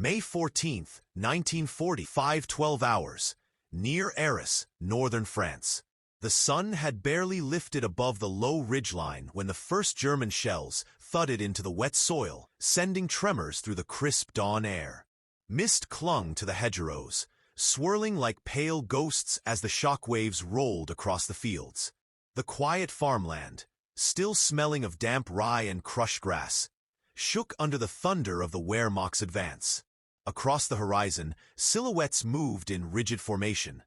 May 14, 1940, 5:12 hours, near Arras, northern France. The sun had barely lifted above the low ridgeline when the first German shells thudded into the wet soil, sending tremors through the crisp dawn air. Mist clung to the hedgerows, swirling like pale ghosts as the shock waves rolled across the fields. The quiet farmland, still smelling of damp rye and crushed grass, shook under the thunder of the Wehrmacht's advance. Across the horizon, silhouettes moved in rigid formation.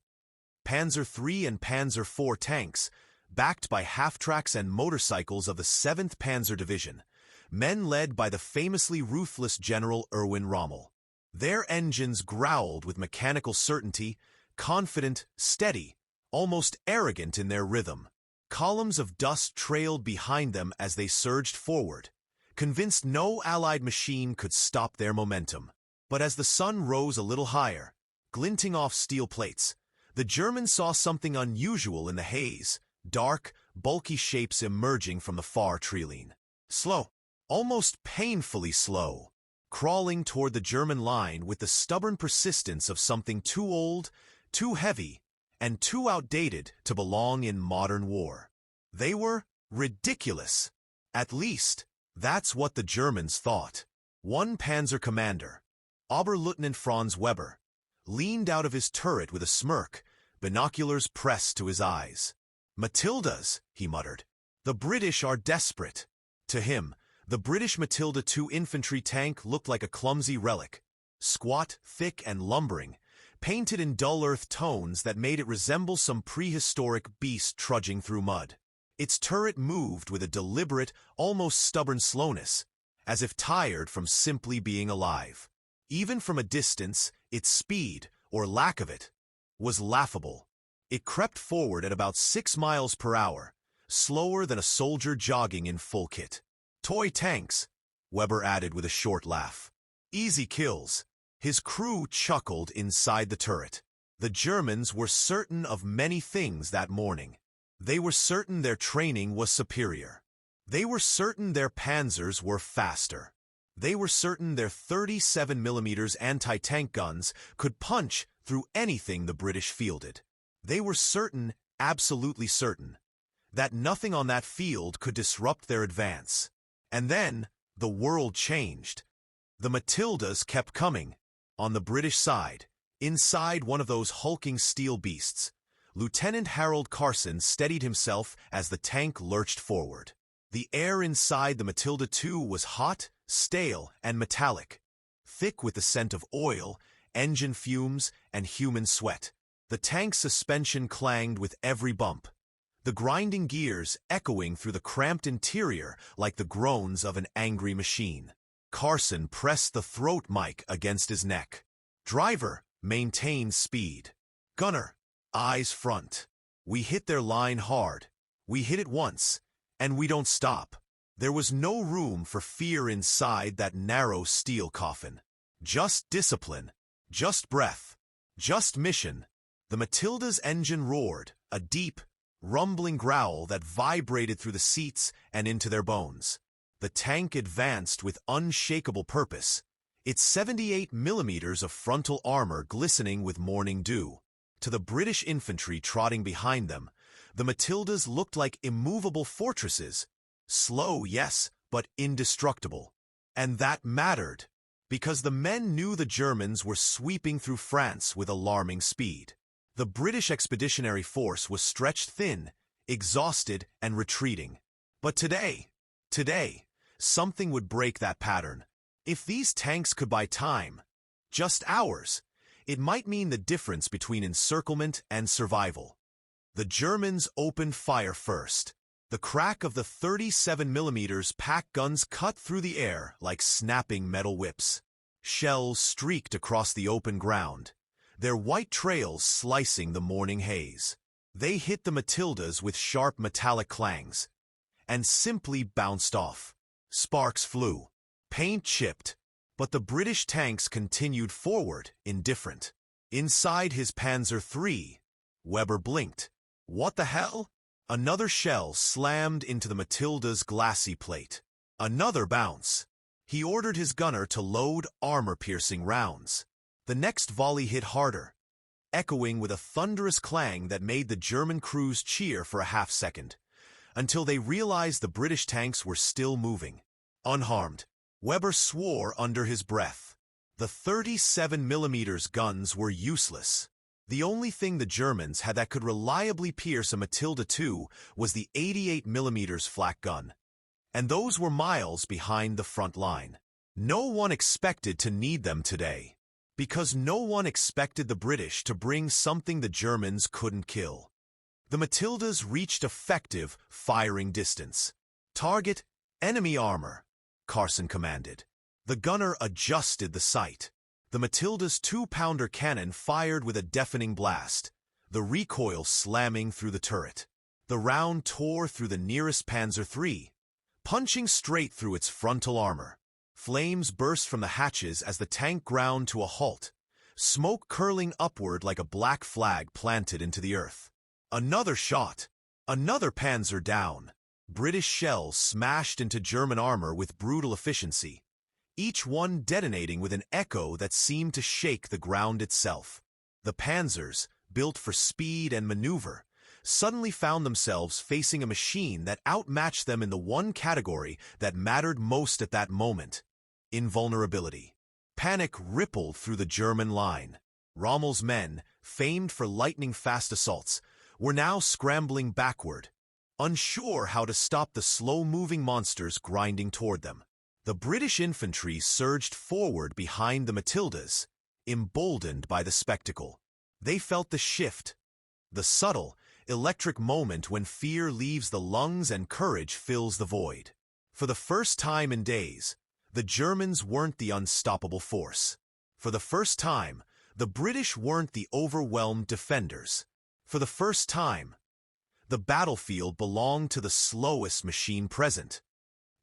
Panzer III and Panzer IV tanks, backed by half-tracks and motorcycles of the 7th Panzer Division, men led by the famously ruthless General Erwin Rommel. Their engines growled with mechanical certainty, confident, steady, almost arrogant in their rhythm. Columns of dust trailed behind them as they surged forward, convinced no Allied machine could stop their momentum. But as the sun rose a little higher, glinting off steel plates, the Germans saw something unusual in the haze, dark, bulky shapes emerging from the far treeline. Slow, almost painfully slow, crawling toward the German line with the stubborn persistence of something too old, too heavy, and too outdated to belong in modern war. They were ridiculous. At least, that's what the Germans thought. One Panzer commander, Oberleutnant Franz Weber, leaned out of his turret with a smirk, binoculars pressed to his eyes. "Matildas," he muttered. "The British are desperate." To him, the British Matilda II infantry tank looked like a clumsy relic, squat, thick, and lumbering, painted in dull earth tones that made it resemble some prehistoric beast trudging through mud. Its turret moved with a deliberate, almost stubborn slowness, as if tired from simply being alive. Even from a distance, its speed, or lack of it, was laughable. It crept forward at about 6 miles per hour, slower than a soldier jogging in full kit. "Toy tanks," Weber added with a short laugh. "Easy kills." His crew chuckled inside the turret. The Germans were certain of many things that morning. They were certain their training was superior. They were certain their panzers were faster. They were certain their 37mm anti-tank guns could punch through anything the British fielded. They were certain, absolutely certain, that nothing on that field could disrupt their advance. And then, the world changed. The Matildas kept coming. On the British side, inside one of those hulking steel beasts, Lieutenant Harold Carson steadied himself as the tank lurched forward. The air inside the Matilda II was hot, stale, and metallic, thick with the scent of oil, engine fumes, and human sweat. The tank's suspension clanged with every bump, the grinding gears echoing through the cramped interior like the groans of an angry machine. Carson pressed the throat mic against his neck. "Driver, maintain speed. Gunner, eyes front. We hit their line hard. We hit it once, and we don't stop." There was no room for fear inside that narrow steel coffin. Just discipline, just breath, just mission. The Matilda's engine roared, a deep, rumbling growl that vibrated through the seats and into their bones. The tank advanced with unshakable purpose, its 78mm of frontal armor glistening with morning dew. To the British infantry trotting behind them, the Matildas looked like immovable fortresses. Slow, yes, but indestructible. And that mattered, because the men knew the Germans were sweeping through France with alarming speed. The British Expeditionary Force was stretched thin, exhausted, and retreating. But today, something would break that pattern. If these tanks could buy time, just hours, it might mean the difference between encirclement and survival. The Germans opened fire first. The crack of the 37mm pack guns cut through the air like snapping metal whips. Shells streaked across the open ground, their white trails slicing the morning haze. They hit the Matildas with sharp metallic clangs, and simply bounced off. Sparks flew, paint chipped, but the British tanks continued forward, indifferent. Inside his Panzer III, Weber blinked. What the hell? Another shell slammed into the Matilda's glassy plate. Another bounce. He ordered his gunner to load armor-piercing rounds. The next volley hit harder, echoing with a thunderous clang that made the German crews cheer for a half-second, until they realized the British tanks were still moving. Unharmed, Weber swore under his breath. The 37mm guns were useless. The only thing the Germans had that could reliably pierce a Matilda II was the 88mm flak gun, and those were miles behind the front line. No one expected to need them today, because no one expected the British to bring something the Germans couldn't kill. The Matildas reached effective firing distance. "Target enemy armor," Carson commanded. The gunner adjusted the sight. The Matilda's 2-pounder cannon fired with a deafening blast, the recoil slamming through the turret. The round tore through the nearest Panzer III, punching straight through its frontal armor. Flames burst from the hatches as the tank ground to a halt, smoke curling upward like a black flag planted into the earth. Another shot. Another Panzer down. British shells smashed into German armor with brutal efficiency, each one detonating with an echo that seemed to shake the ground itself. The Panzers, built for speed and maneuver, suddenly found themselves facing a machine that outmatched them in the one category that mattered most at that moment: invulnerability. Panic rippled through the German line. Rommel's men, famed for lightning-fast assaults, were now scrambling backward, unsure how to stop the slow-moving monsters grinding toward them. The British infantry surged forward behind the Matildas, emboldened by the spectacle. They felt the shift, the subtle, electric moment when fear leaves the lungs and courage fills the void. For the first time in days, the Germans weren't the unstoppable force. For the first time, the British weren't the overwhelmed defenders. For the first time, the battlefield belonged to the slowest machine present.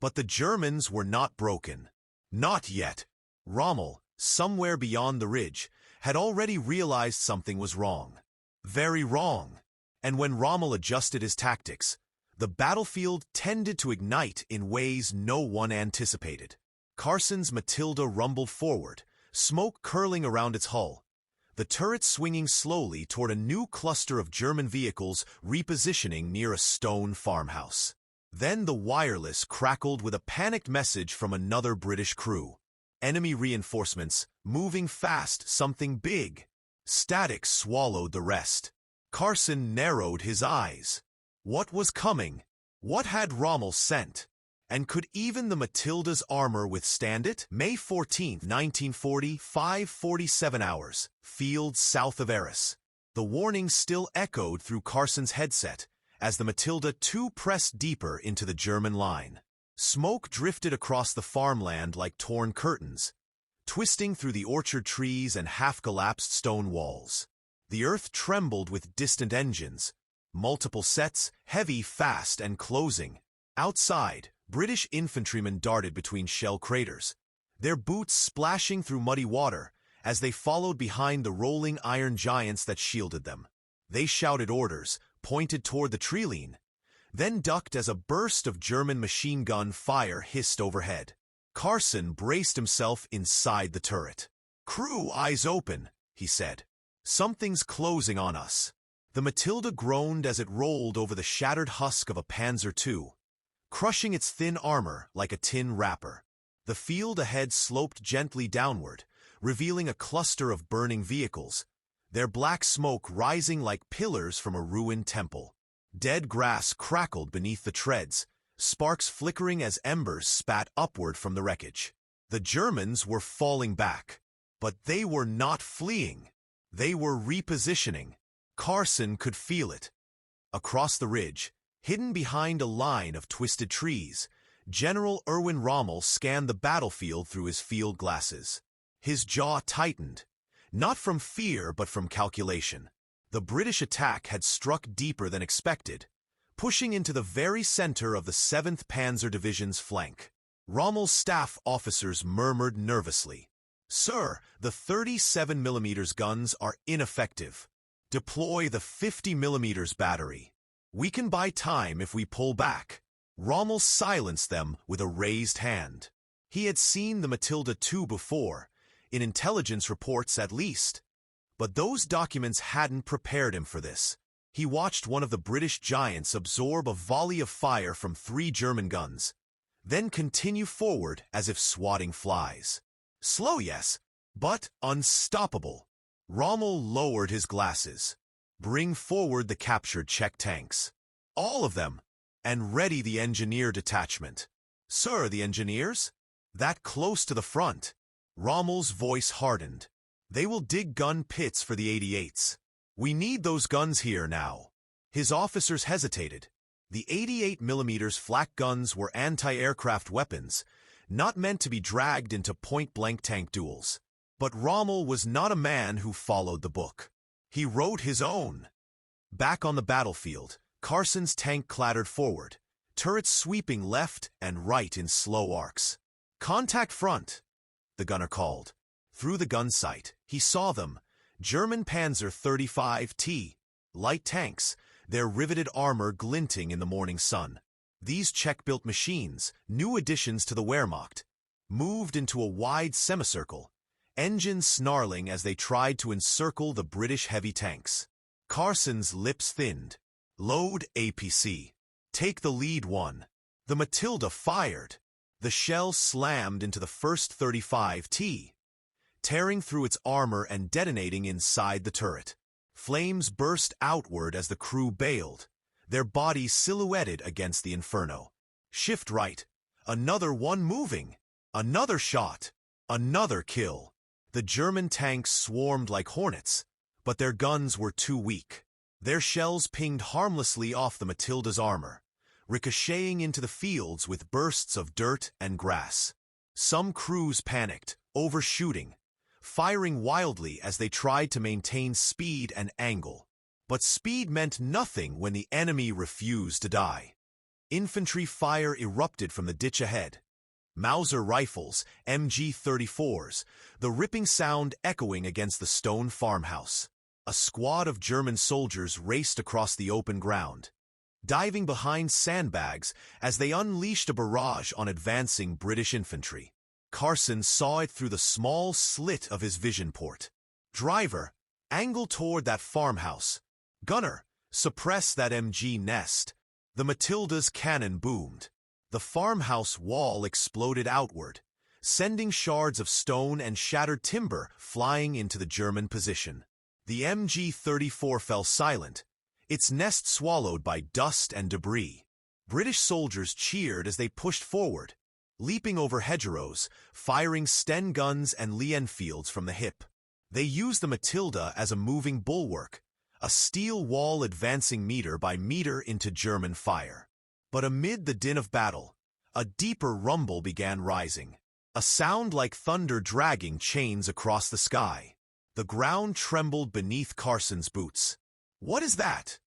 But the Germans were not broken. Not yet. Rommel, somewhere beyond the ridge, had already realized something was wrong. Very wrong. And when Rommel adjusted his tactics, the battlefield tended to ignite in ways no one anticipated. Carson's Matilda rumbled forward, smoke curling around its hull, the turret swinging slowly toward a new cluster of German vehicles repositioning near a stone farmhouse. Then the wireless crackled with a panicked message from another British crew. Enemy reinforcements, moving fast, something big. Static swallowed the rest. Carson narrowed his eyes. What was coming? What had Rommel sent? And could even the Matilda's armor withstand it? May 14, 1940, 5:47 hours, field south of Arras. The warning still echoed through Carson's headset as the Matilda II pressed deeper into the German line. Smoke drifted across the farmland like torn curtains, twisting through the orchard trees and half-collapsed stone walls. The earth trembled with distant engines, multiple sets, heavy, fast, and closing. Outside, British infantrymen darted between shell craters, their boots splashing through muddy water as they followed behind the rolling iron giants that shielded them. They shouted orders, pointed toward the tree-line, then ducked as a burst of German machine gun fire hissed overhead. Carson braced himself inside the turret. "Crew, eyes open," he said. "Something's closing on us." The Matilda groaned as it rolled over the shattered husk of a Panzer II, crushing its thin armor like a tin wrapper. The field ahead sloped gently downward, revealing a cluster of burning vehicles, their black smoke rising like pillars from a ruined temple. Dead grass crackled beneath the treads, sparks flickering as embers spat upward from the wreckage. The Germans were falling back, but they were not fleeing. They were repositioning. Carson could feel it. Across the ridge, hidden behind a line of twisted trees, General Erwin Rommel scanned the battlefield through his field glasses. His jaw tightened, not from fear but from calculation. The British attack had struck deeper than expected, pushing into the very center of the 7th Panzer Division's flank. Rommel's staff officers murmured nervously, "Sir, the 37mm guns are ineffective. Deploy the 50mm battery. We can buy time if we pull back." Rommel silenced them with a raised hand. He had seen the Matilda II before, in intelligence reports at least. But those documents hadn't prepared him for this. He watched one of the British giants absorb a volley of fire from 3 German guns, then continue forward as if swatting flies. Slow, yes, but unstoppable. Rommel lowered his glasses. Bring forward the captured Czech tanks. All of them, and ready the engineer detachment. Sir, the engineers? That close to the front. Rommel's voice hardened. They will dig gun pits for the 88s. We need those guns here now. His officers hesitated. The 88mm Flak guns were anti-aircraft weapons, not meant to be dragged into point-blank tank duels. But Rommel was not a man who followed the book. He wrote his own. Back on the battlefield, Carson's tank clattered forward, turrets sweeping left and right in slow arcs. Contact front, the gunner called. Through the gun sight, he saw them, German Panzer 35T, light tanks, their riveted armor glinting in the morning sun. These Czech-built machines, new additions to the Wehrmacht, moved into a wide semicircle, engines snarling as they tried to encircle the British heavy tanks. Carson's lips thinned. Load APC. Take the lead one. The Matilda fired. The shell slammed into the first 35T, tearing through its armor and detonating inside the turret. Flames burst outward as the crew bailed, their bodies silhouetted against the inferno. Shift right. Another one moving. Another shot. Another kill. The German tanks swarmed like hornets, but their guns were too weak. Their shells pinged harmlessly off the Matilda's armor, ricocheting into the fields with bursts of dirt and grass. Some crews panicked, overshooting, firing wildly as they tried to maintain speed and angle. But speed meant nothing when the enemy refused to die. Infantry fire erupted from the ditch ahead. Mauser rifles, MG-34s, the ripping sound echoing against the stone farmhouse. A squad of German soldiers raced across the open ground, diving behind sandbags as they unleashed a barrage on advancing British infantry. Carson saw it through the small slit of his vision port. Driver, angle toward that farmhouse. Gunner, suppress that MG nest. The Matilda's cannon boomed. The farmhouse wall exploded outward, sending shards of stone and shattered timber flying into the German position. The MG-34 fell silent, its nest swallowed by dust and debris. British soldiers cheered as they pushed forward, leaping over hedgerows, firing Sten guns and Lee Enfields from the hip. They used the Matilda as a moving bulwark, a steel wall advancing meter by meter into German fire. But amid the din of battle, a deeper rumble began rising, a sound like thunder dragging chains across the sky. The ground trembled beneath Carson's boots. "What is that?"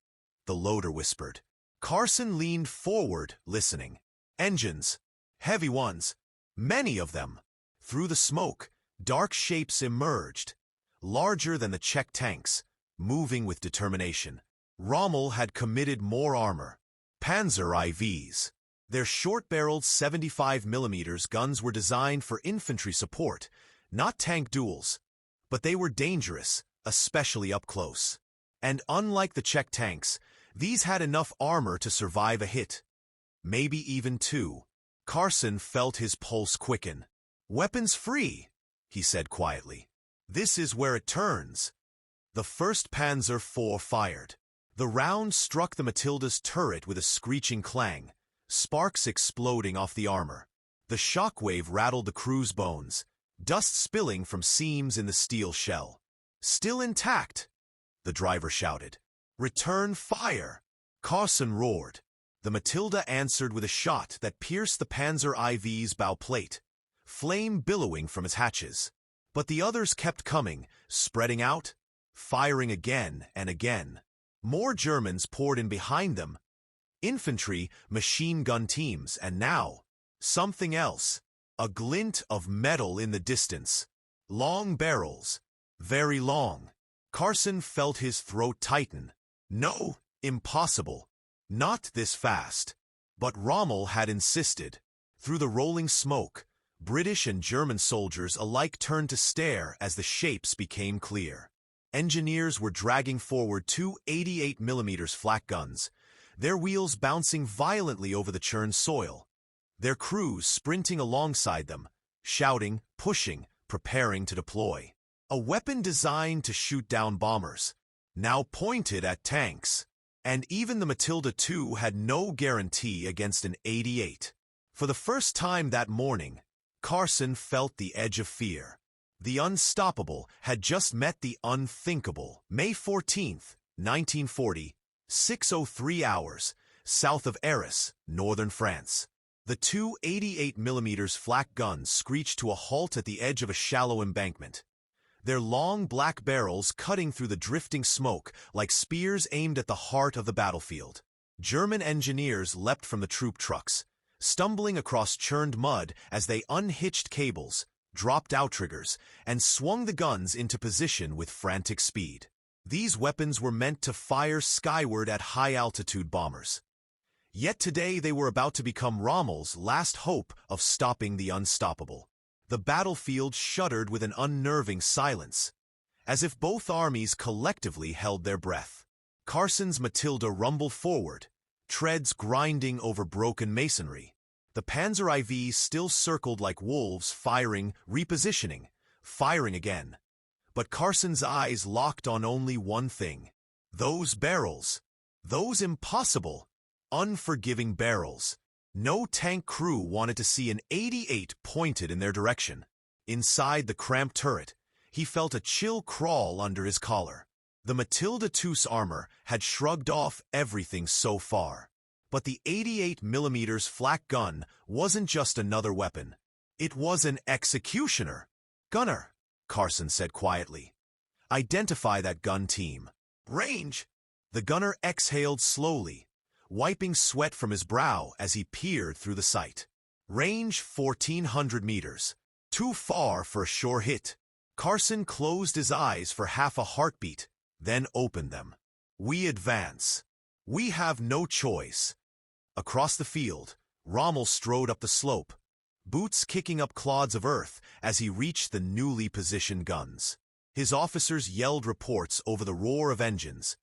the loader whispered. Carson leaned forward, listening. Engines. Heavy ones. Many of them. Through the smoke, dark shapes emerged, larger than the Czech tanks, moving with determination. Rommel had committed more armor. Panzer IVs. Their short-barreled 75mm guns were designed for infantry support, not tank duels. But they were dangerous, especially up close. And unlike the Czech tanks, these had enough armor to survive a hit. Maybe even 2. Carson felt his pulse quicken. "Weapons free," he said quietly. "This is where it turns." The first Panzer IV fired. The round struck the Matilda's turret with a screeching clang, sparks exploding off the armor. The shockwave rattled the crew's bones, dust spilling from seams in the steel shell. "Still intact," the driver shouted. "Return fire!" Carson roared. The Matilda answered with a shot that pierced the Panzer IV's bow plate, flame billowing from its hatches. But the others kept coming, spreading out, firing again and again. More Germans poured in behind them. Infantry, machine gun teams, and now, something else. A glint of metal in the distance. Long barrels. Very long. Carson felt his throat tighten. No, impossible. Not this fast. But Rommel had insisted. Through the rolling smoke, British and German soldiers alike turned to stare as the shapes became clear. Engineers were dragging forward two 88mm flak guns, their wheels bouncing violently over the churned soil, their crews sprinting alongside them, shouting, pushing, preparing to deploy. A weapon designed to shoot down bombers, now pointed at tanks. And even the Matilda II had no guarantee against an 88. For the first time that morning, Carson felt the edge of fear. The unstoppable had just met the unthinkable. May 14, 1940, 6:03 hours, south of Arras, northern France. The two 88mm flak guns screeched to a halt at the edge of a shallow embankment, their long black barrels cutting through the drifting smoke like spears aimed at the heart of the battlefield. German engineers leapt from the troop trucks, stumbling across churned mud as they unhitched cables, dropped outriggers, and swung the guns into position with frantic speed. These weapons were meant to fire skyward at high-altitude bombers. Yet today they were about to become Rommel's last hope of stopping the unstoppable. The battlefield shuddered with an unnerving silence, as if both armies collectively held their breath. Carson's Matilda rumbled forward, treads grinding over broken masonry. The Panzer IVs still circled like wolves, firing, repositioning, firing again. But Carson's eyes locked on only one thing. Those barrels. Those impossible, unforgiving barrels. No tank crew wanted to see an 88 pointed in their direction. Inside the cramped turret, he felt a chill crawl under his collar. The Matilda II's armor had shrugged off everything so far. But the 88mm flak gun wasn't just another weapon. It was an executioner. "Gunner," Carson said quietly. "Identify that gun team." "Range." The gunner exhaled slowly, wiping sweat from his brow as he peered through the sight. "Range 1,400 meters. Too far for a sure hit." Carson closed his eyes for half a heartbeat, then opened them. "We advance. We have no choice." Across the field, Rommel strode up the slope, boots kicking up clods of earth as he reached the newly positioned guns. His officers yelled reports over the roar of engines,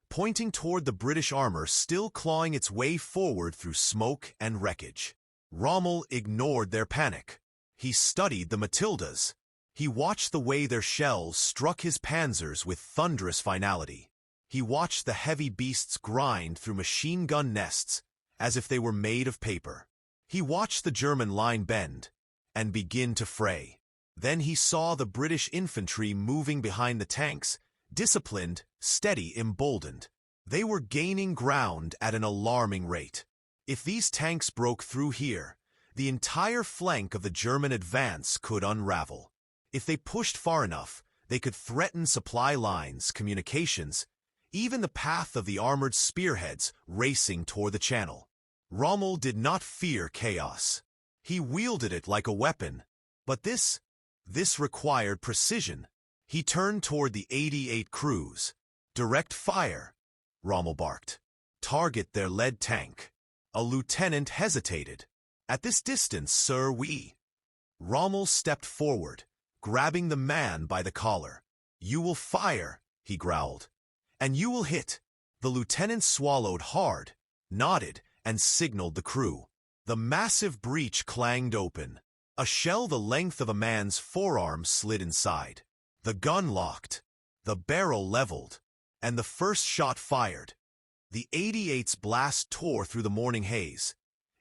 pointing toward the British armor still clawing its way forward through smoke and wreckage. Rommel ignored their panic. He studied the Matildas. He watched the way their shells struck his panzers with thunderous finality. He watched the heavy beasts grind through machine gun nests as if they were made of paper. He watched the German line bend and begin to fray. Then he saw the British infantry moving behind the tanks, disciplined, steady, emboldened. They were gaining ground at an alarming rate. If these tanks broke through here, the entire flank of the German advance could unravel. If they pushed far enough, they could threaten supply lines, communications, even the path of the armored spearheads racing toward the channel. Rommel did not fear chaos. He wielded it like a weapon. But this required precision. He turned toward the 88 crews. "Direct fire," Rommel barked. "Target their lead tank." A lieutenant hesitated. "At this distance, sir, we—" Rommel stepped forward, grabbing the man by the collar. "You will fire," he growled. "And you will hit." The lieutenant swallowed hard, nodded, and signaled the crew. The massive breech clanged open. A shell the length of a man's forearm slid inside. The gun locked, the barrel leveled, and the first shot fired. The 88's blast tore through the morning haze,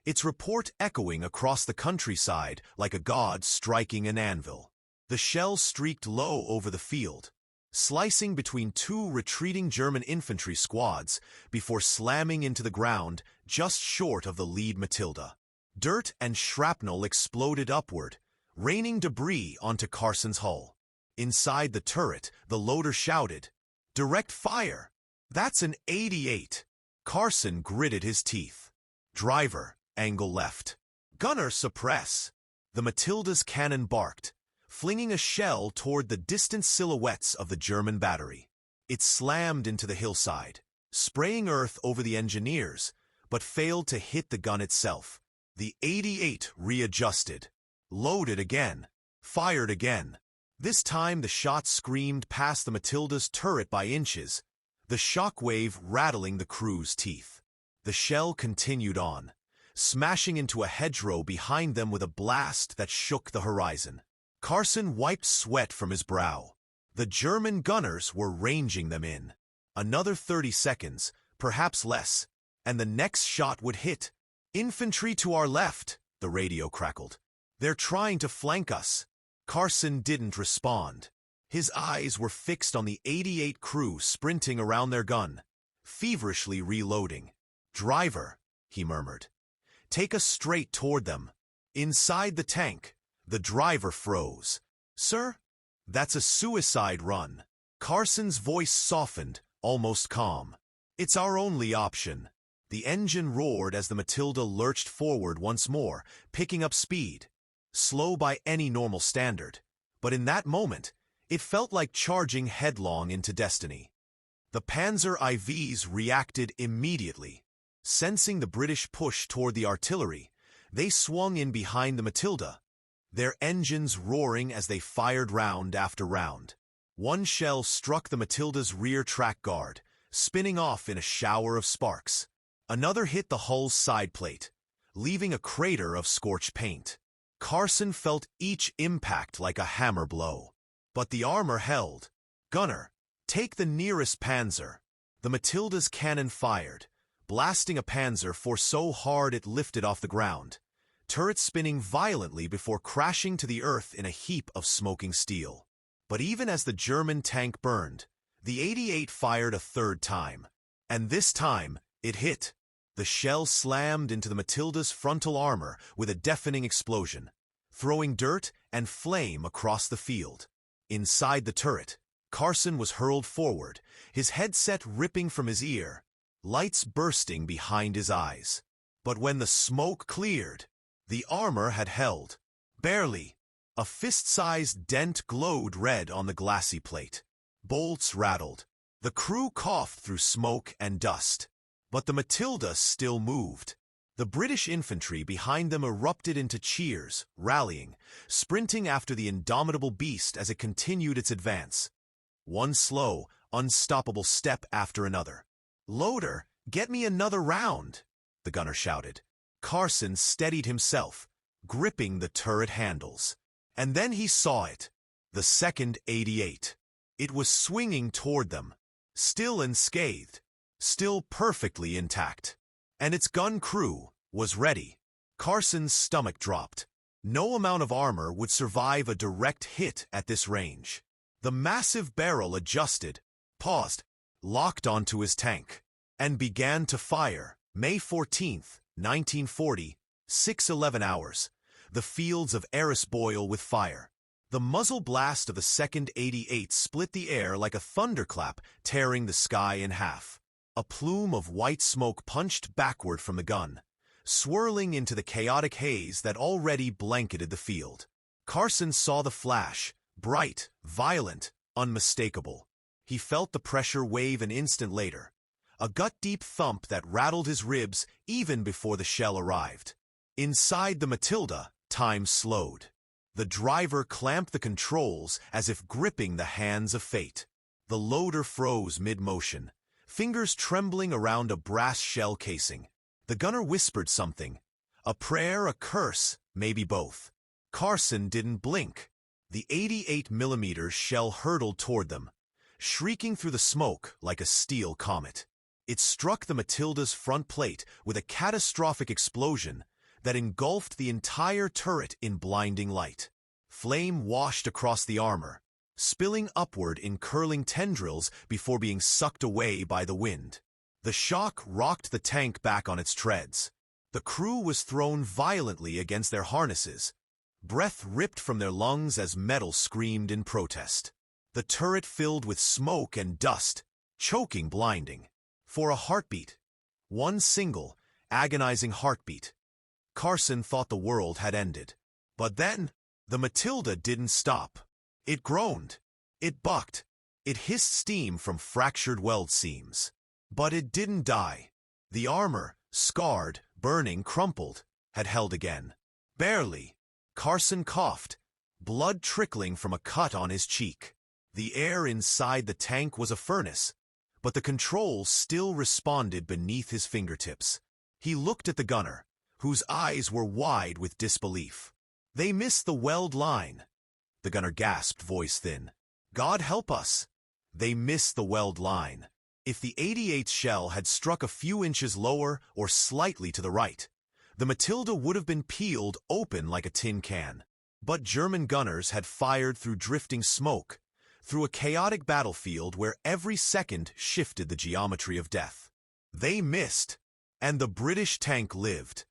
its report echoing across the countryside like a god striking an anvil. The shell streaked low over the field, slicing between two retreating German infantry squads before slamming into the ground just short of the lead Matilda. Dirt and shrapnel exploded upward, raining debris onto Carson's hull. Inside the turret, the loader shouted, "Direct fire! That's an 88! Carson gritted his teeth. "Driver, angle left. Gunner, suppress." The Matilda's cannon barked, flinging a shell toward the distant silhouettes of the German battery. It slammed into the hillside, spraying earth over the engineers, but failed to hit the gun itself. The 88 readjusted, loaded again, fired again. This time the shot screamed past the Matilda's turret by inches, the shockwave rattling the crew's teeth. The shell continued on, smashing into a hedgerow behind them with a blast that shook the horizon. Carson wiped sweat from his brow. The German gunners were ranging them in. Another 30 seconds, perhaps less, and the next shot would hit. "Infantry to our left," the radio crackled. "They're trying to flank us." Carson didn't respond. His eyes were fixed on the 88 crew sprinting around their gun, feverishly reloading. "Driver," he murmured, "take us straight toward them." Inside the tank, the driver froze. "Sir? That's a suicide run." Carson's voice softened, almost calm. "It's our only option." The engine roared as the Matilda lurched forward once more, picking up speed. Slow by any normal standard, but in that moment, it felt like charging headlong into destiny. The Panzer IVs reacted immediately. Sensing the British push toward the artillery, they swung in behind the Matilda, their engines roaring as they fired round after round. One shell struck the Matilda's rear track guard, spinning off in a shower of sparks. Another hit the hull's side plate, leaving a crater of scorched paint. Carson felt each impact like a hammer blow. But the armor held. "Gunner, take the nearest Panzer." The Matilda's cannon fired, blasting a Panzer for so hard it lifted off the ground, turret spinning violently before crashing to the earth in a heap of smoking steel. But even as the German tank burned, the 88 fired a third time. And this time, it hit. The shell slammed into the Matilda's frontal armor with a deafening explosion, throwing dirt and flame across the field. Inside the turret, Carson was hurled forward, his headset ripping from his ear, lights bursting behind his eyes. But when the smoke cleared, the armor had held. Barely. A fist-sized dent glowed red on the glassy plate. Bolts rattled. The crew coughed through smoke and dust. But the Matilda still moved. The British infantry behind them erupted into cheers, rallying, sprinting after the indomitable beast as it continued its advance. One slow, unstoppable step after another. "Loader, get me another round," the gunner shouted. Carson steadied himself, gripping the turret handles. And then he saw it. The second 88. It was swinging toward them, still unscathed, still perfectly intact. And its gun crew was ready. Carson's stomach dropped. No amount of armor would survive a direct hit at this range. The massive barrel adjusted, paused, locked onto his tank, and began to fire. May 14th, 1940, 6:11 hours. The fields of Arras boil with fire. The muzzle blast of the second 88 split the air like a thunderclap, tearing the sky in half. A plume of white smoke punched backward from the gun, swirling into the chaotic haze that already blanketed the field. Carson saw the flash, bright, violent, unmistakable. He felt the pressure wave an instant later, a gut-deep thump that rattled his ribs even before the shell arrived. Inside the Matilda, time slowed. The driver clamped the controls as if gripping the hands of fate. The loader froze mid-motion, fingers trembling around a brass shell casing. The gunner whispered something. A prayer, a curse, maybe both. Carson didn't blink. The 88mm shell hurtled toward them, shrieking through the smoke like a steel comet. It struck the Matilda's front plate with a catastrophic explosion that engulfed the entire turret in blinding light. Flame washed across the armor, spilling upward in curling tendrils before being sucked away by the wind. The shock rocked the tank back on its treads. The crew was thrown violently against their harnesses, breath ripped from their lungs as metal screamed in protest. The turret filled with smoke and dust, choking blinding. For a heartbeat, one single, agonizing heartbeat, Carson thought the world had ended. But then, the Matilda didn't stop. It groaned. It bucked. It hissed steam from fractured weld seams. But it didn't die. The armor, scarred, burning, crumpled, had held again. Barely. Carson coughed, blood trickling from a cut on his cheek. The air inside the tank was a furnace, but the controls still responded beneath his fingertips. He looked at the gunner, whose eyes were wide with disbelief. "They missed the weld line." The gunner gasped, voice thin. "God help us! They missed the weld line." If the 88th shell had struck a few inches lower or slightly to the right, the Matilda would have been peeled open like a tin can. But German gunners had fired through drifting smoke, through a chaotic battlefield where every second shifted the geometry of death. They missed, and the British tank lived.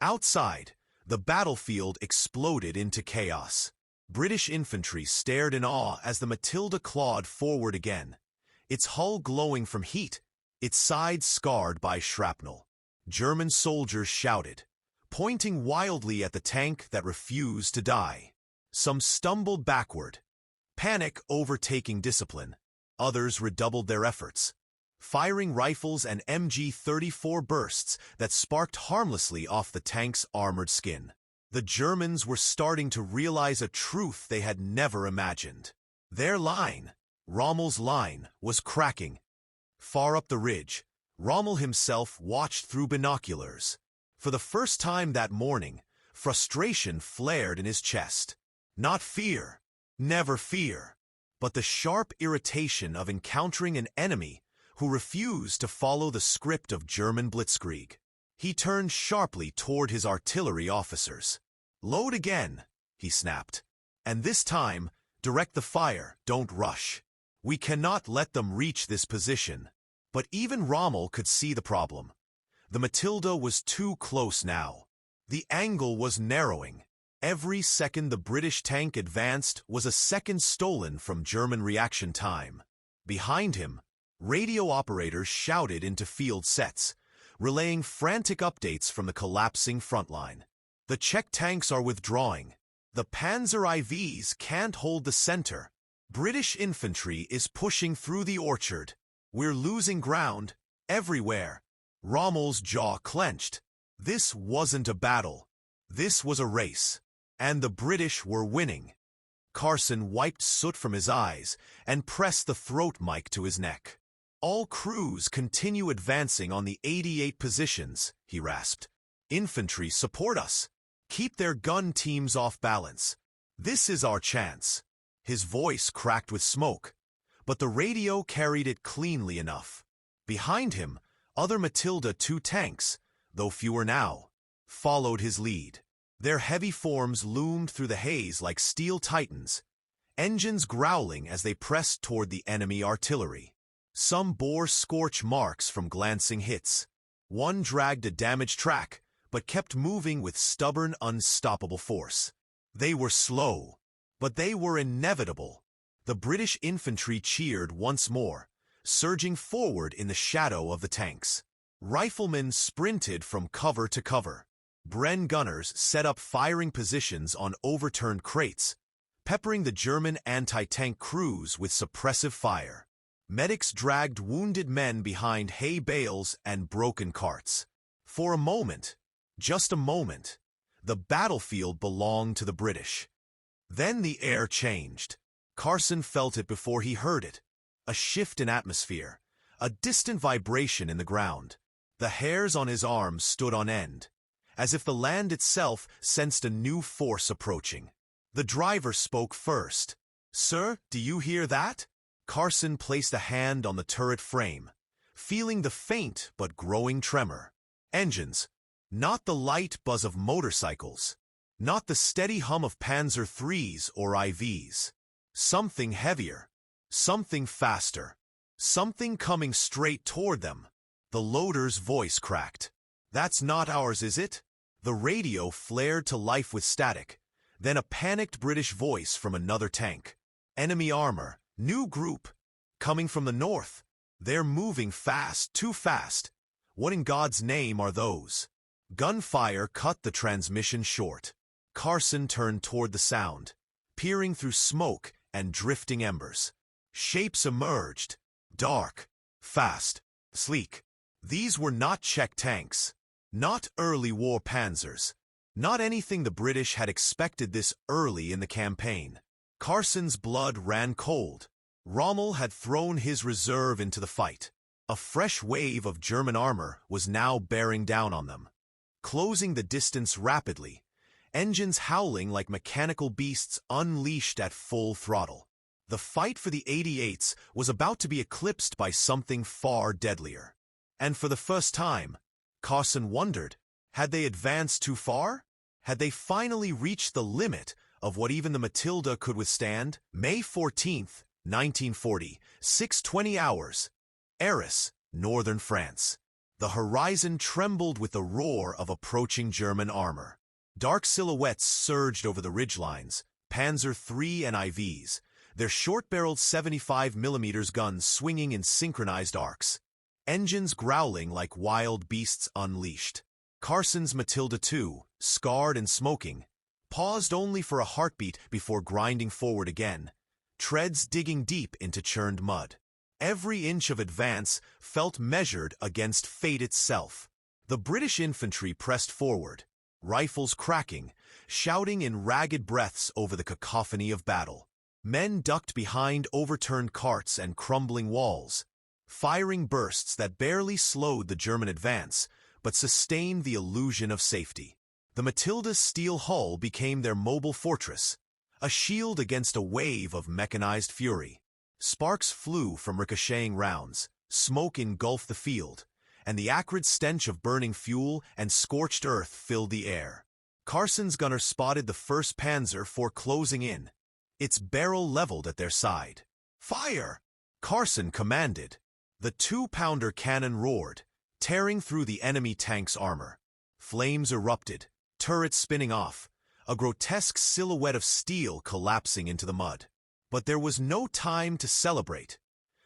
Outside, the battlefield exploded into chaos. British infantry stared in awe as the Matilda clawed forward again, its hull glowing from heat, its sides scarred by shrapnel. German soldiers shouted, pointing wildly at the tank that refused to die. Some stumbled backward, panic overtaking discipline. Others redoubled their efforts, firing rifles and MG-34 bursts that sparked harmlessly off the tank's armored skin. The Germans were starting to realize a truth they had never imagined. Their line, Rommel's line, was cracking. Far up the ridge, Rommel himself watched through binoculars. For the first time that morning, frustration flared in his chest. Not fear, never fear, but the sharp irritation of encountering an enemy who refused to follow the script of German blitzkrieg. He turned sharply toward his artillery officers. "Load again," he snapped. "And this time, direct the fire, don't rush. We cannot let them reach this position." But even Rommel could see the problem. The Matilda was too close now. The angle was narrowing. Every second the British tank advanced was a second stolen from German reaction time. Behind him, radio operators shouted into field sets, relaying frantic updates from the collapsing front line. "The Czech tanks are withdrawing. The Panzer IVs can't hold the center. British infantry is pushing through the orchard. We're losing ground, everywhere." Rommel's jaw clenched. This wasn't a battle. This was a race. And the British were winning. Carson wiped soot from his eyes and pressed the throat mic to his neck. "All crews continue advancing on the 88 positions," he rasped. "Infantry, support us. Keep their gun teams off balance. This is our chance." His voice cracked with smoke, but the radio carried it cleanly enough. Behind him, other Matilda II tanks, though fewer now, followed his lead. Their heavy forms loomed through the haze like steel titans, engines growling as they pressed toward the enemy artillery. Some bore scorch marks from glancing hits. One dragged a damaged track, but kept moving with stubborn, unstoppable force. They were slow, but they were inevitable. The British infantry cheered once more, surging forward in the shadow of the tanks. Riflemen sprinted from cover to cover. Bren gunners set up firing positions on overturned crates, peppering the German anti-tank crews with suppressive fire. Medics dragged wounded men behind hay bales and broken carts. For a moment, just a moment, the battlefield belonged to the British. Then the air changed. Carson felt it before he heard it. A shift in atmosphere, a distant vibration in the ground. The hairs on his arms stood on end, as if the land itself sensed a new force approaching. The driver spoke first. "Sir, do you hear that?" Carson placed a hand on the turret frame, feeling the faint but growing tremor. Engines. Not the light buzz of motorcycles. Not the steady hum of Panzer IIIs or IVs. Something heavier. Something faster. Something coming straight toward them. The loader's voice cracked. "That's not ours, is it?" The radio flared to life with static, then a panicked British voice from another tank. "Enemy armor. New group. Coming from the north. They're moving fast, too fast. What in God's name are those?" Gunfire cut the transmission short. Carson turned toward the sound, peering through smoke and drifting embers. Shapes emerged. Dark, fast, sleek. These were not Czech tanks. Not early war Panzers. Not anything the British had expected this early in the campaign. Carson's blood ran cold. Rommel had thrown his reserve into the fight. A fresh wave of German armor was now bearing down on them, closing the distance rapidly, engines howling like mechanical beasts unleashed at full throttle. The fight for the 88s was about to be eclipsed by something far deadlier. And for the first time, Carson wondered, had they advanced too far? Had they finally reached the limit of what even the Matilda could withstand? May 14th, 1940, 6:20 hours. Arras, northern France. The horizon trembled with the roar of approaching German armor. Dark silhouettes surged over the ridgelines, Panzer III and IVs, their short-barreled 75mm guns swinging in synchronized arcs. Engines growling like wild beasts unleashed. Carson's Matilda II, scarred and smoking, paused only for a heartbeat before grinding forward again, treads digging deep into churned mud. Every inch of advance felt measured against fate itself. The British infantry pressed forward, rifles cracking, shouting in ragged breaths over the cacophony of battle. Men ducked behind overturned carts and crumbling walls, firing bursts that barely slowed the German advance, but sustained the illusion of safety. The Matilda's steel hull became their mobile fortress, a shield against a wave of mechanized fury. Sparks flew from ricocheting rounds, smoke engulfed the field, and the acrid stench of burning fuel and scorched earth filled the air. Carson's gunner spotted the first Panzer IV closing in, its barrel leveled at their side. "Fire!" Carson commanded. The 2-pounder cannon roared, tearing through the enemy tank's armor. Flames erupted, turrets spinning off, a grotesque silhouette of steel collapsing into the mud. But there was no time to celebrate.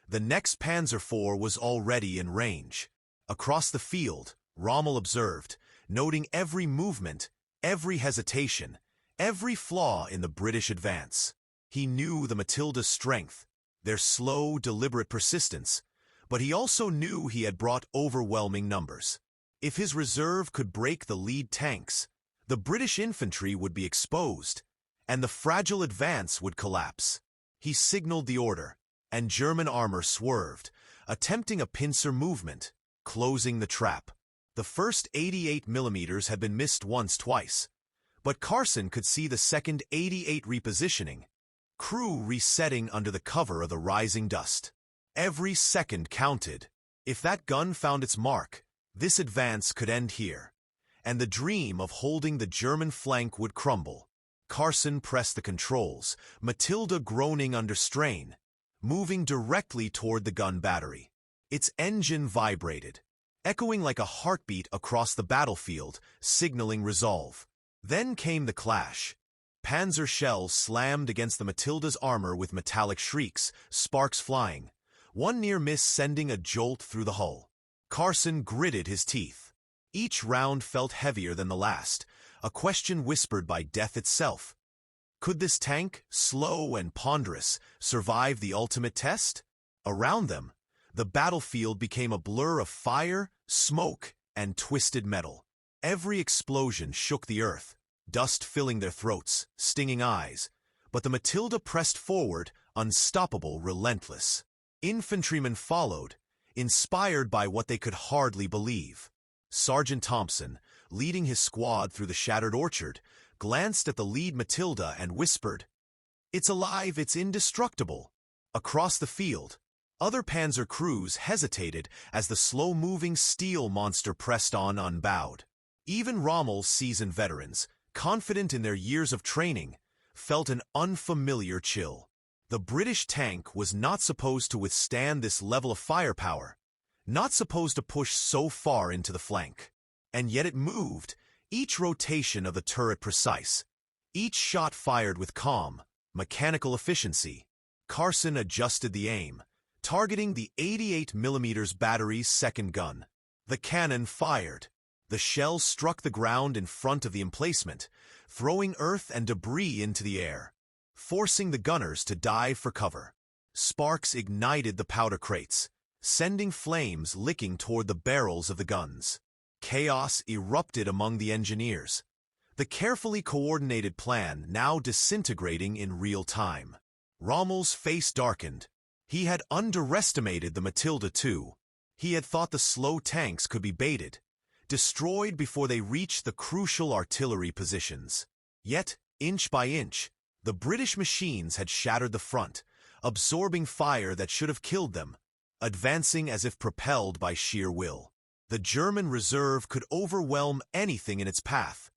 The next Panzer IV was already in range. Across the field, Rommel observed, noting every movement, every hesitation, every flaw in the British advance. He knew the Matilda's strength, their slow, deliberate persistence, but he also knew he had brought overwhelming numbers. If his reserve could break the lead tanks, the British infantry would be exposed, and the fragile advance would collapse. He signaled the order, and German armor swerved, attempting a pincer movement, closing the trap. The first 88mm had been missed twice, but Carson could see the second 88 repositioning, crew resetting under the cover of the rising dust. Every second counted. If that gun found its mark, this advance could end here, and the dream of holding the German flank would crumble. Carson pressed the controls, Matilda groaning under strain, moving directly toward the gun battery. Its engine vibrated, echoing like a heartbeat across the battlefield, signaling resolve. Then came the clash. Panzer shells slammed against the Matilda's armor with metallic shrieks, sparks flying, one near miss sending a jolt through the hull. Carson gritted his teeth. Each round felt heavier than the last, a question whispered by death itself. Could this tank, slow and ponderous, survive the ultimate test? Around them, the battlefield became a blur of fire, smoke, and twisted metal. Every explosion shook the earth, dust filling their throats, stinging eyes, but the Matilda pressed forward, unstoppable, relentless. Infantrymen followed, inspired by what they could hardly believe. Sergeant Thompson, leading his squad through the shattered orchard, glanced at the lead Matilda and whispered, "It's alive, it's indestructible." Across the field, other Panzer crews hesitated as the slow-moving steel monster pressed on unbowed. Even Rommel's seasoned veterans, confident in their years of training, felt an unfamiliar chill. The British tank was not supposed to withstand this level of firepower, not supposed to push so far into the flank. And yet it moved, each rotation of the turret precise, each shot fired with calm, mechanical efficiency. Carson adjusted the aim, targeting the 88mm battery's second gun. The cannon fired. The shell struck the ground in front of the emplacement, throwing earth and debris into the air, forcing the gunners to dive for cover. Sparks ignited the powder crates, sending flames licking toward the barrels of the guns. Chaos erupted among the engineers. the carefully coordinated plan now disintegrating in real time. Rommel's face darkened. He had underestimated the Matilda II. He had thought the slow tanks could be baited, destroyed before they reached the crucial artillery positions. Yet, inch by inch, the British machines had shattered the front, absorbing fire that should have killed them, advancing as if propelled by sheer will. The German reserve could overwhelm anything in its path,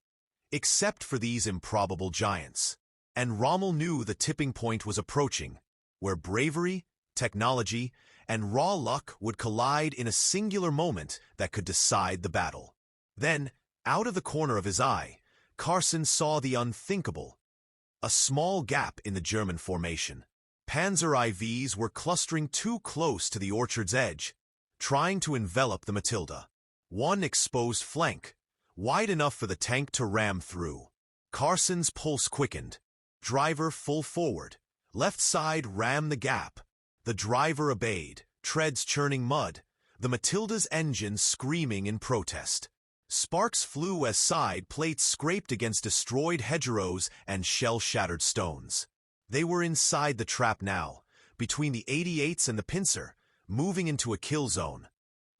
except for these improbable giants. And Rommel knew the tipping point was approaching, where bravery, technology, and raw luck would collide in a singular moment that could decide the battle. Then, out of the corner of his eye, Carson saw the unthinkable. A small gap in the German formation. Panzer IVs were clustering too close to the orchard's edge, trying to envelop the Matilda. One exposed flank, wide enough for the tank to ram through. Carson's pulse quickened. Driver full forward. Left side rammed the gap. The driver obeyed, treads churning mud, the Matilda's engine screaming in protest. Sparks flew as side plates scraped against destroyed hedgerows and shell-shattered stones. They were inside the trap now, between the 88s and the pincer, moving into a kill zone.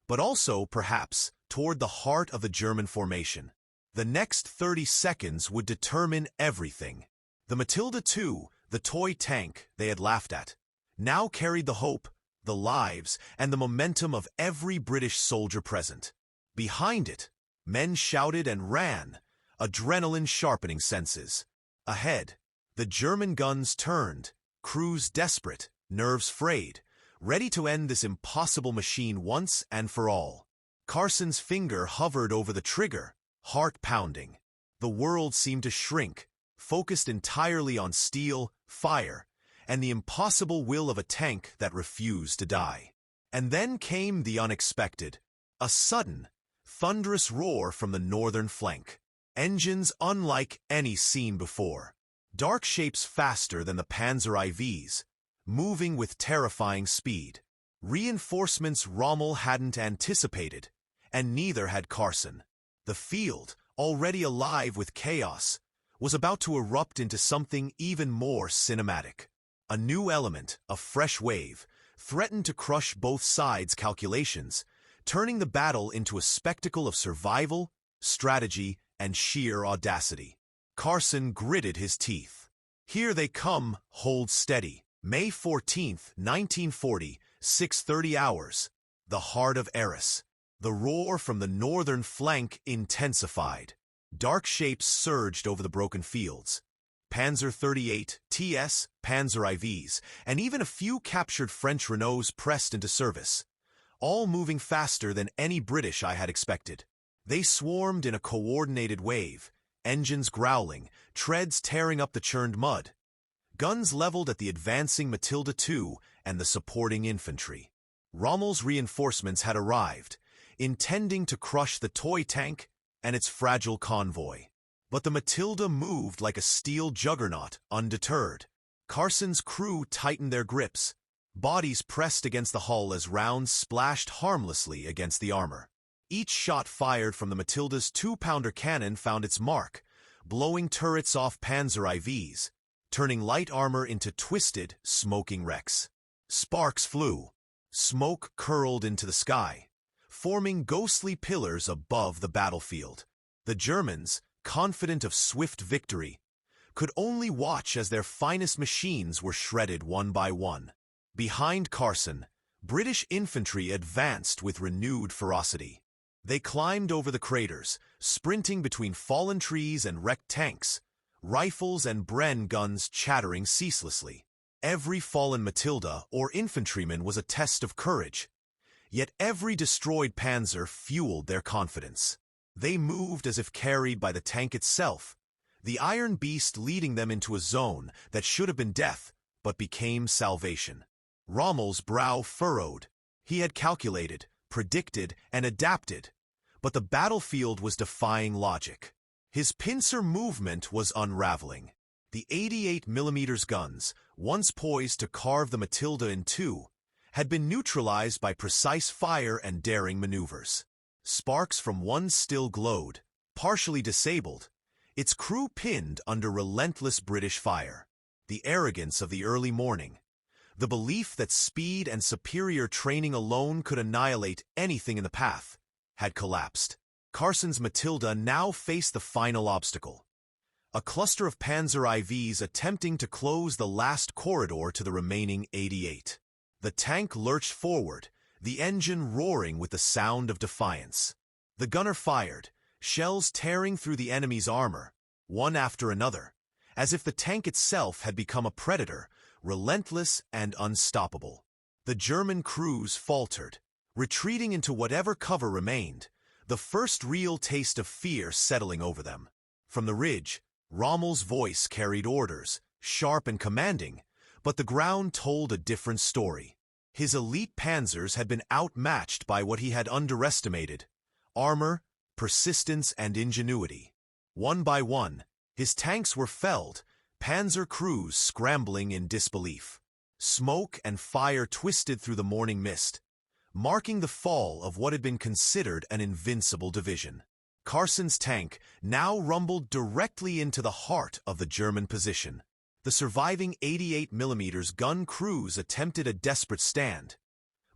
But also, perhaps, toward the heart of the German formation. The next 30 seconds would determine everything. The Matilda II, the toy tank they had laughed at, now carried the hope, the lives, and the momentum of every British soldier present. Behind it, men shouted and ran, adrenaline sharpening senses. Ahead, the German guns turned, crews desperate, nerves frayed, ready to end this impossible machine once and for all. Carson's finger hovered over the trigger, heart pounding. The world seemed to shrink, focused entirely on steel, fire, and the impossible will of a tank that refused to die. And then came the unexpected, a sudden, thunderous roar from the northern flank. Engines unlike any seen before. Dark shapes faster than the Panzer IVs, moving with terrifying speed. Reinforcements Rommel hadn't anticipated, and neither had Carson. The field, already alive with chaos, was about to erupt into something even more cinematic. A new element, a fresh wave, threatened to crush both sides' calculations, turning the battle into a spectacle of survival, strategy, and sheer audacity. Carson gritted his teeth. Here they come, hold steady. May 14th, 1940, 6:30 hours. The heart of Arras. The roar from the northern flank intensified. Dark shapes surged over the broken fields. Panzer 38, TS, Panzer IVs, and even a few captured French Renaults pressed into service, all moving faster than any British I had expected. They swarmed in a coordinated wave, engines growling, treads tearing up the churned mud, guns leveled at the advancing Matilda II and the supporting infantry. Rommel's reinforcements had arrived, intending to crush the toy tank and its fragile convoy. But the Matilda moved like a steel juggernaut, undeterred. Carson's crew tightened their grips, bodies pressed against the hull as rounds splashed harmlessly against the armor. Each shot fired from the Matilda's 2-pounder cannon found its mark, blowing turrets off Panzer IVs, turning light armor into twisted, smoking wrecks. Sparks flew. Smoke curled into the sky, forming ghostly pillars above the battlefield. The Germans, confident of swift victory, could only watch as their finest machines were shredded one by one. Behind Carson, British infantry advanced with renewed ferocity. They climbed over the craters, sprinting between fallen trees and wrecked tanks, rifles and Bren guns chattering ceaselessly. Every fallen Matilda or infantryman was a test of courage, yet every destroyed panzer fueled their confidence. They moved as if carried by the tank itself, the iron beast leading them into a zone that should have been death, but became salvation. Rommel's brow furrowed. He had calculated, predicted, and adapted, but the battlefield was defying logic. His pincer movement was unraveling. The 88mm guns, once poised to carve the Matilda in two, had been neutralized by precise fire and daring maneuvers. Sparks from one still glowed, partially disabled, its crew pinned under relentless British fire. The arrogance of the early morning, the belief that speed and superior training alone could annihilate anything in the path, had collapsed. Carson's Matilda now faced the final obstacle. A cluster of Panzer IVs attempting to close the last corridor to the remaining 88. The tank lurched forward, the engine roaring with the sound of defiance. The gunner fired, shells tearing through the enemy's armor, one after another, as if the tank itself had become a predator, relentless and unstoppable. The German crews faltered, retreating into whatever cover remained, the first real taste of fear settling over them. From the ridge, Rommel's voice carried orders, sharp and commanding, but the ground told a different story. His elite panzers had been outmatched by what he had underestimated: armor, persistence, and ingenuity. One by one, his tanks were felled, panzer crews scrambling in disbelief. Smoke and fire twisted through the morning mist, marking the fall of what had been considered an invincible division. Carson's tank now rumbled directly into the heart of the German position. The surviving 88mm gun crews attempted a desperate stand,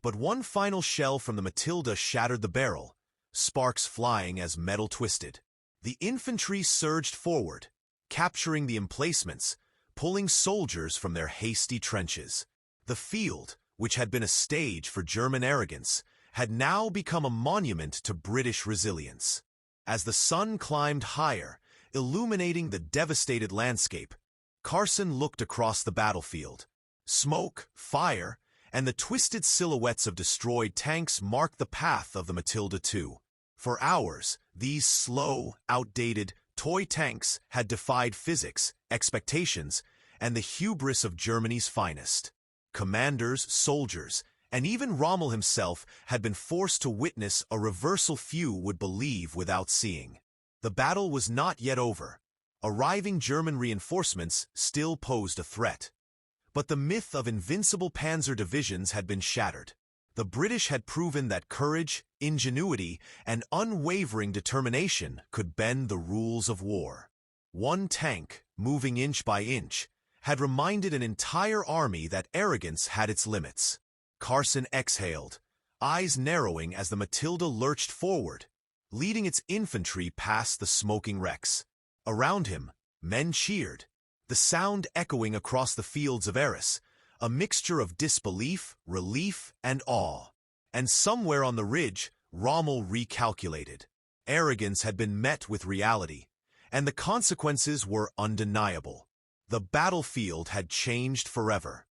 but one final shell from the Matilda shattered the barrel, sparks flying as metal twisted. The infantry surged forward, capturing the emplacements, pulling soldiers from their hasty trenches. The field, which had been a stage for German arrogance, had now become a monument to British resilience. As the sun climbed higher, illuminating the devastated landscape, Carson looked across the battlefield. Smoke, fire, and the twisted silhouettes of destroyed tanks marked the path of the Matilda II. For hours, these slow, outdated, toy tanks had defied physics, expectations, and the hubris of Germany's finest. Commanders, soldiers, and even Rommel himself had been forced to witness a reversal few would believe without seeing. The battle was not yet over. Arriving German reinforcements still posed a threat. But the myth of invincible panzer divisions had been shattered. The British had proven that courage, ingenuity, and unwavering determination could bend the rules of war. One tank, moving inch by inch, had reminded an entire army that arrogance had its limits. Carson exhaled, eyes narrowing as the Matilda lurched forward, leading its infantry past the smoking wrecks. Around him, men cheered, the sound echoing across the fields of Arras, a mixture of disbelief, relief, and awe. And somewhere on the ridge, Rommel recalculated. Arrogance had been met with reality, and the consequences were undeniable. The battlefield had changed forever.